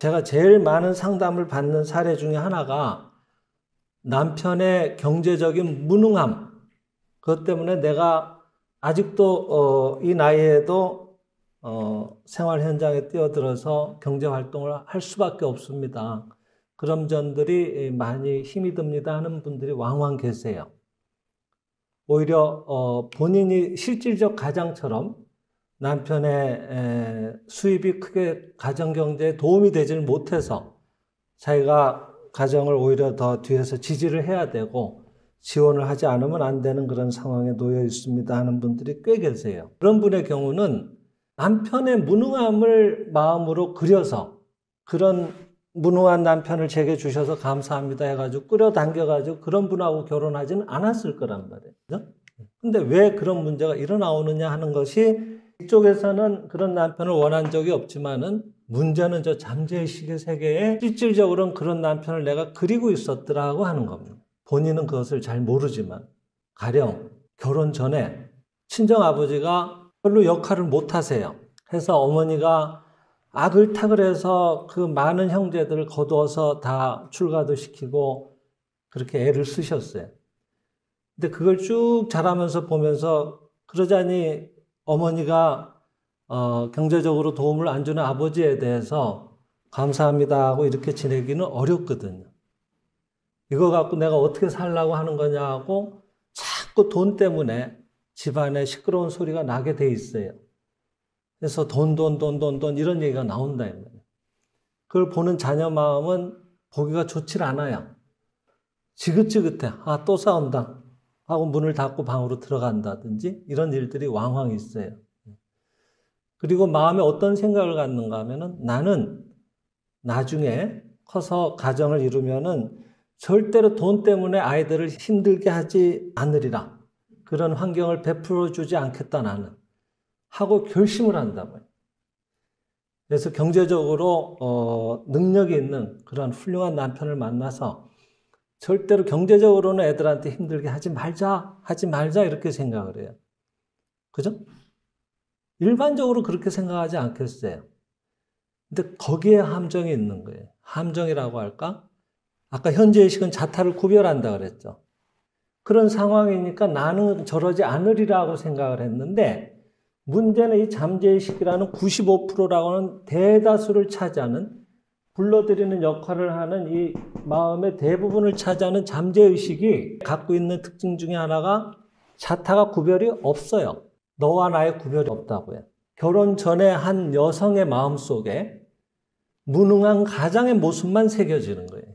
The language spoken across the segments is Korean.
제가 제일 많은 상담을 받는 사례 중에 하나가 남편의 경제적인 무능함. 그것 때문에 내가 아직도 이 나이에도 생활 현장에 뛰어들어서 경제 활동을 할 수밖에 없습니다. 그런 점들이 많이 힘이 듭니다 하는 분들이 왕왕 계세요. 오히려 본인이 실질적 가장처럼 남편의 수입이 크게 가정경제에 도움이 되질 못해서 자기가 가정을 오히려 더 뒤에서 지지를 해야 되고 지원을 하지 않으면 안 되는 그런 상황에 놓여 있습니다 하는 분들이 꽤 계세요. 그런 분의 경우는 남편의 무능함을 마음으로 그려서 그런 무능한 남편을 제게 주셔서 감사합니다 해가지고 끌어당겨가지고 그런 분하고 결혼하지는 않았을 거란 말이에요. 그죠? 근데 왜 그런 문제가 일어나오느냐 하는 것이 이쪽에서는 그런 남편을 원한 적이 없지만은 문제는 저 잠재의식의 세계에 실질적으로는 그런 남편을 내가 그리고 있었더라고 하는 겁니다. 본인은 그것을 잘 모르지만 가령 결혼 전에 친정아버지가 별로 역할을 못 하세요. 해서 어머니가 아글타글해서 그 많은 형제들을 거두어서 다 출가도 시키고 그렇게 애를 쓰셨어요. 근데 그걸 쭉 자라면서 보면서 그러자니 어머니가 경제적으로 도움을 안 주는 아버지에 대해서 감사합니다 하고 이렇게 지내기는 어렵거든요. 이거 갖고 내가 어떻게 살라고 하는 거냐고 자꾸 돈 때문에 집안에 시끄러운 소리가 나게 돼 있어요. 그래서 돈 이런 얘기가 나온다. 그걸 보는 자녀 마음은 보기가 좋질 않아요. 지긋지긋해. 아, 또 싸운다 하고 문을 닫고 방으로 들어간다든지 이런 일들이 왕왕 있어요. 그리고 마음에 어떤 생각을 갖는가 하면은 나는 나중에 커서 가정을 이루면은 절대로 돈 때문에 아이들을 힘들게 하지 않으리라. 그런 환경을 베풀어 주지 않겠다 나는. 하고 결심을 한다고요. 그래서 경제적으로 능력이 있는 그런 훌륭한 남편을 만나서 절대로 경제적으로는 애들한테 힘들게 하지 말자 이렇게 생각을 해요. 그죠? 일반적으로 그렇게 생각하지 않겠어요. 근데 거기에 함정이 있는 거예요. 함정이라고 할까? 아까 현재의식은 자타를 구별한다 그랬죠. 그런 상황이니까 나는 저러지 않으리라고 생각을 했는데 문제는 이 잠재의식이라는 95%라고 하는 대다수를 차지하는 불러들이는 역할을 하는 이 마음의 대부분을 차지하는 잠재의식이 갖고 있는 특징 중에 하나가 자타가 구별이 없어요. 너와 나의 구별이 없다고요. 결혼 전에 한 여성의 마음속에 무능한 가장의 모습만 새겨지는 거예요.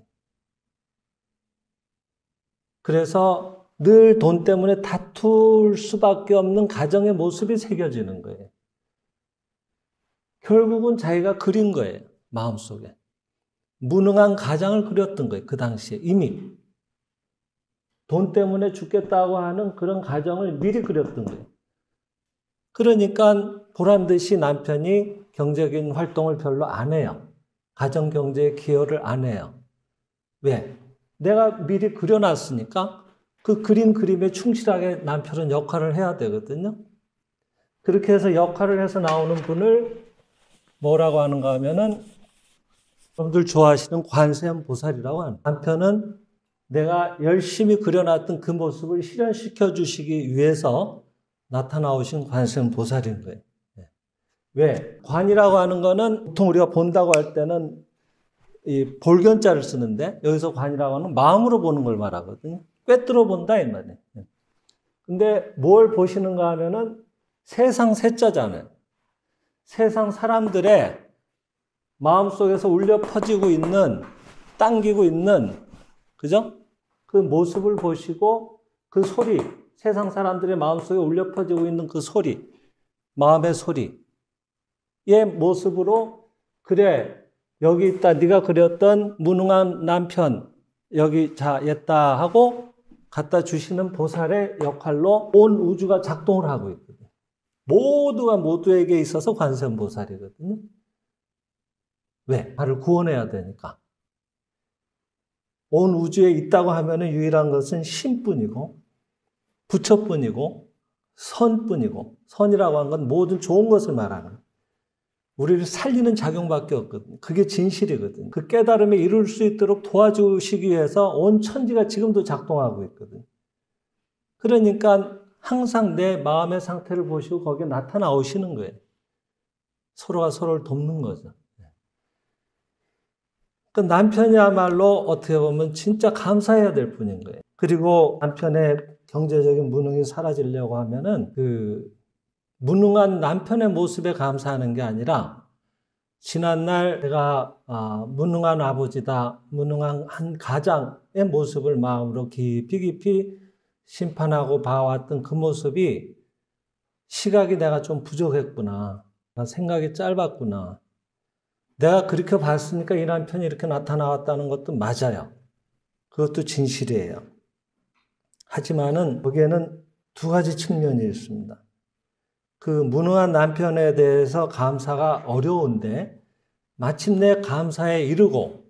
그래서 늘 돈 때문에 다툴 수밖에 없는 가정의 모습이 새겨지는 거예요. 결국은 자기가 그린 거예요. 마음속에. 무능한 가장을 그렸던 거예요. 그 당시에 이미. 돈 때문에 죽겠다고 하는 그런 가정을 미리 그렸던 거예요. 그러니까 보란듯이 남편이 경제적인 활동을 별로 안 해요. 가정 경제에 기여를 안 해요. 왜? 내가 미리 그려놨으니까 그 그린 그림에 충실하게 남편은 역할을 해야 되거든요. 그렇게 해서 역할을 해서 나오는 분을 뭐라고 하는가 하면은 여러분들 좋아하시는 관세음 보살이라고 합니다. 남편은 내가 열심히 그려놨던 그 모습을 실현시켜 주시기 위해서 나타나오신 관세음 보살인 거예요. 왜? 관이라고 하는 거는 보통 우리가 본다고 할 때는 이 볼견자를 쓰는데 여기서 관이라고 하는 마음으로 보는 걸 말하거든요. 꿰뚫어 본다 이 말이에요. 근데 뭘 보시는가 하면은 세상 세자잖아요. 세상 사람들의 마음속에서 울려 퍼지고 있는 당기고 있는 그죠? 그 모습을 보시고 그 소리 세상 사람들의 마음속에 울려 퍼지고 있는 그 소리 마음의 소리의 모습으로 그래 여기 있다 네가 그렸던 무능한 남편 여기 자 있다 하고 갖다 주시는 보살의 역할로 온 우주가 작동을 하고 있거든요. 모두가 모두에게 있어서 관세음보살이거든요. 왜? 나를 구원해야 되니까. 온 우주에 있다고 하면 유일한 것은 신뿐이고 부처뿐이고 선뿐이고 선이라고 하는 건 모든 좋은 것을 말하는 거예요. 우리를 살리는 작용밖에 없거든. 그게 진실이거든. 그 깨달음에 이룰 수 있도록 도와주시기 위해서 온 천지가 지금도 작동하고 있거든. 그러니까 항상 내 마음의 상태를 보시고 거기에 나타나오시는 거예요. 서로가 서로를 돕는 거죠. 그 남편이야말로 어떻게 보면 진짜 감사해야 될 분인 거예요. 그리고 남편의 경제적인 무능이 사라지려고 하면은 그 무능한 남편의 모습에 감사하는 게 아니라 지난날 내가 무능한 아버지다, 무능한 한 가장의 모습을 마음으로 깊이 깊이 심판하고 봐왔던 그 모습이 시각이 내가 좀 부족했구나, 생각이 짧았구나, 내가 그렇게 봤으니까 이 남편이 이렇게 나타나왔다는 것도 맞아요. 그것도 진실이에요. 하지만은 거기에는 두 가지 측면이 있습니다. 그 무능한 남편에 대해서 감사가 어려운데 마침내 감사에 이르고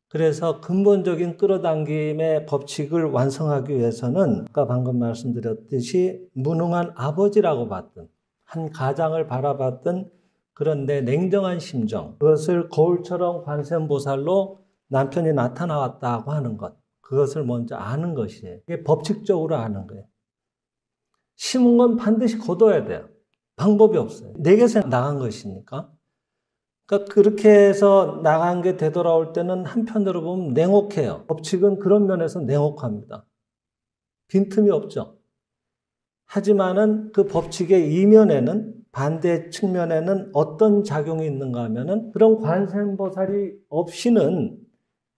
그래서 근본적인 끌어당김의 법칙을 완성하기 위해서는 아까 방금 말씀드렸듯이 무능한 아버지라고 봤던 한 가장을 바라봤던 그런 내 냉정한 심정, 그것을 거울처럼 관세음보살로 남편이 나타나왔다고 하는 것, 그것을 먼저 아는 것이에요. 이게 법칙적으로 아는 거예요. 심은 건 반드시 거둬야 돼요. 방법이 없어요. 내게서 나간 것이니까. 그러니까 그렇게 해서 나간 게 되돌아올 때는 한편으로 보면 냉혹해요. 법칙은 그런 면에서 냉혹합니다. 빈틈이 없죠. 하지만은 그 법칙의 이면에는, 반대 측면에는 어떤 작용이 있는가 하면은 그런 관세음보살이 없이는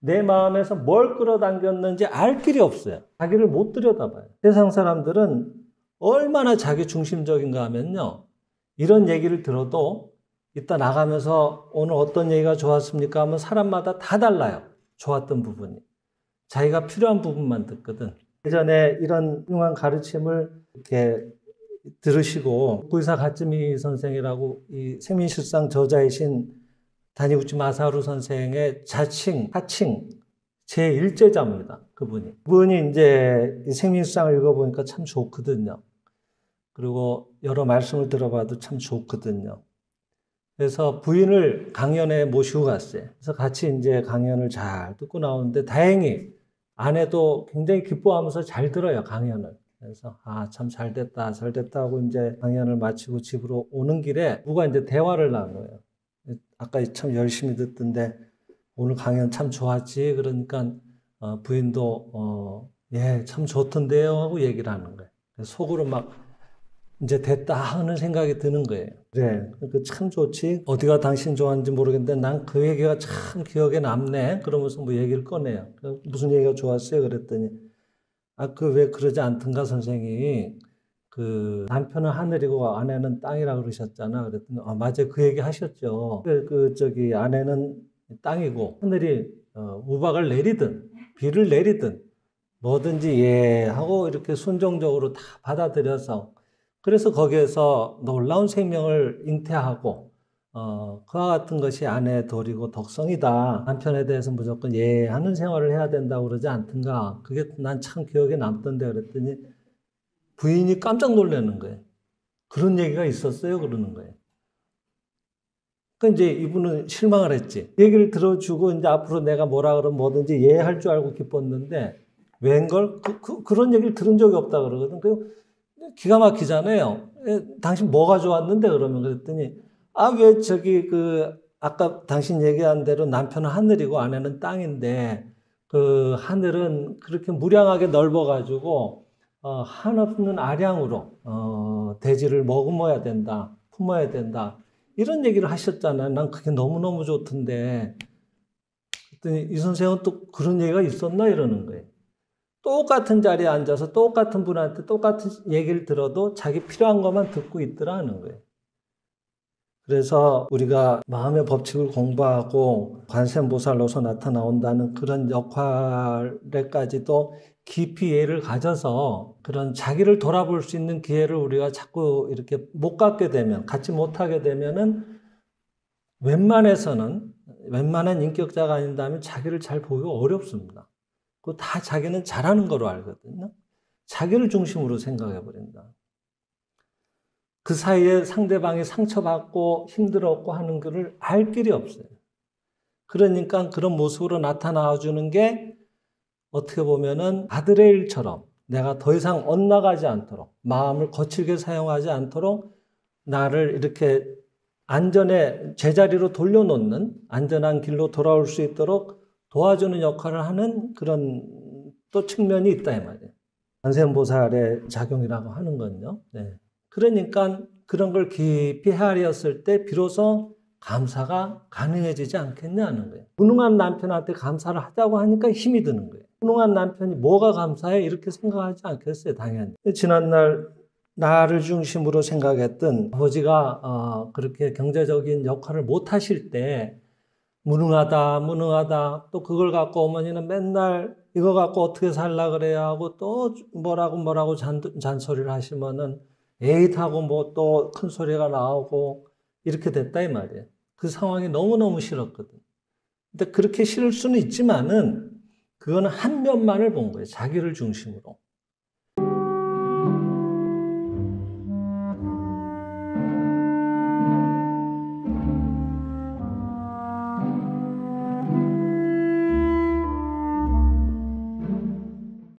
내 마음에서 뭘 끌어당겼는지 알 길이 없어요. 자기를 못 들여다봐요. 세상 사람들은 얼마나 자기 중심적인가 하면요, 이런 얘기를 들어도 이따 나가면서 오늘 어떤 얘기가 좋았습니까 하면 사람마다 다 달라요. 좋았던 부분이. 자기가 필요한 부분만 듣거든. 예전에 이런 훌륭한 가르침을 이렇게 들으시고 구이사 가츠미 선생이라고 이 생민실상 저자이신 다니구치 마사루 선생의 자칭, 하칭 제1제자입니다. 그분이 이제 이 생민실상을 읽어보니까 참 좋거든요. 그리고 여러 말씀을 들어봐도 참 좋거든요. 그래서 부인을 강연에 모시고 갔어요. 그래서 같이 이제 강연을 잘 듣고 나오는데 다행히 아내도 굉장히 기뻐하면서 잘 들어요, 강연을. 그래서 참 잘 됐다 하고 이제 강연을 마치고 집으로 오는 길에 누가 이제 대화를 나눠요. 아까 참 열심히 듣던데 오늘 강연 참 좋았지. 그러니까 부인도 예, 참 좋던데요 하고 얘기를 하는 거예요. 속으로 막 이제 됐다 하는 생각이 드는 거예요. 그래, 참 좋지. 어디가 당신 좋아하는지 모르겠는데 난 그 얘기가 참 기억에 남네. 그러면서 뭐 얘기를 꺼내요. 무슨 얘기가 좋았어요? 그랬더니 왜 그러지 않던가 선생이 그 남편은 하늘이고 아내는 땅이라 그러셨잖아. 그랬더니 맞아요. 그 얘기 하셨죠. 아내는 땅이고 하늘이 우박을 내리든 비를 내리든 뭐든지 예 하고 이렇게 순종적으로 다 받아들여서 그래서 거기에서 놀라운 생명을 잉태하고 그와 같은 것이 아내의 도리고 덕성이다. 남편에 대해서 무조건 예 하는 생활을 해야 된다고 그러지 않던가. 그게 난 참 기억에 남던데 그랬더니 부인이 깜짝 놀라는 거예요. 그런 얘기가 있었어요? 그러는 거예요. 그러니까 이제 이분은 실망을 했지. 얘기를 들어주고 이제 앞으로 내가 뭐라 그러면 뭐든지 예 할 줄 알고 기뻤는데 웬걸? 그런 얘기를 들은 적이 없다 그러거든. 기가 막히잖아요. 당신 뭐가 좋았는데? 그러면 그랬더니 왜 아까 당신 얘기한 대로 남편은 하늘이고 아내는 땅인데 그 하늘은 그렇게 무량하게 넓어가지고 한없는 아량으로 대지를 머금어야 된다, 품어야 된다 이런 얘기를 하셨잖아요. 난 그게 너무너무 좋던데 그랬더니 이 선생은 또 그런 얘기가 있었나 이러는 거예요. 똑같은 자리에 앉아서 똑같은 분한테 똑같은 얘기를 들어도 자기 필요한 것만 듣고 있더라 하는 거예요. 그래서 우리가 마음의 법칙을 공부하고 관세음보살로서 나타나온다는 그런 역할에까지도 깊이 이해를 가져서 그런 자기를 돌아볼 수 있는 기회를 우리가 자꾸 이렇게 못 갖게 되면, 갖지 못하게 되면은 웬만한 인격자가 아닌다면 자기를 잘 보기가 어렵습니다. 그 다 자기는 잘하는 거로 알거든요. 자기를 중심으로 생각해 버린다. 그 사이에 상대방이 상처받고 힘들었고 하는 것을 알 길이 없어요. 그러니까 그런 모습으로 나타나 주는 게 어떻게 보면은 아들의 일처럼 내가 더 이상 엇나가지 않도록, 마음을 거칠게 사용하지 않도록 나를 이렇게 안전에 제자리로 돌려놓는, 안전한 길로 돌아올 수 있도록 도와주는 역할을 하는 그런 또 측면이 있다 이 말이에요. 관세음보살의 작용이라고 하는 건요. 네. 그러니까 그런 걸 깊이 헤아렸을 때 비로소 감사가 가능해지지 않겠냐는 거예요. 무능한 남편한테 감사를 하자고 하니까 힘이 드는 거예요. 무능한 남편이 뭐가 감사해? 이렇게 생각하지 않겠어요, 당연히. 지난날 나를 중심으로 생각했던 아버지가 그렇게 경제적인 역할을 못 하실 때 무능하다 또 그걸 갖고 어머니는 맨날 이거 갖고 어떻게 살라 그래야 하고 또 뭐라고 잔소리를 하시면은 에잇 하고 뭐 또 큰 소리가 나오고 이렇게 됐다 이 말이에요. 그 상황이 너무너무 싫었거든. 근데 그렇게 싫을 수는 있지만은 그거는 한 면만을 본 거예요. 자기를 중심으로.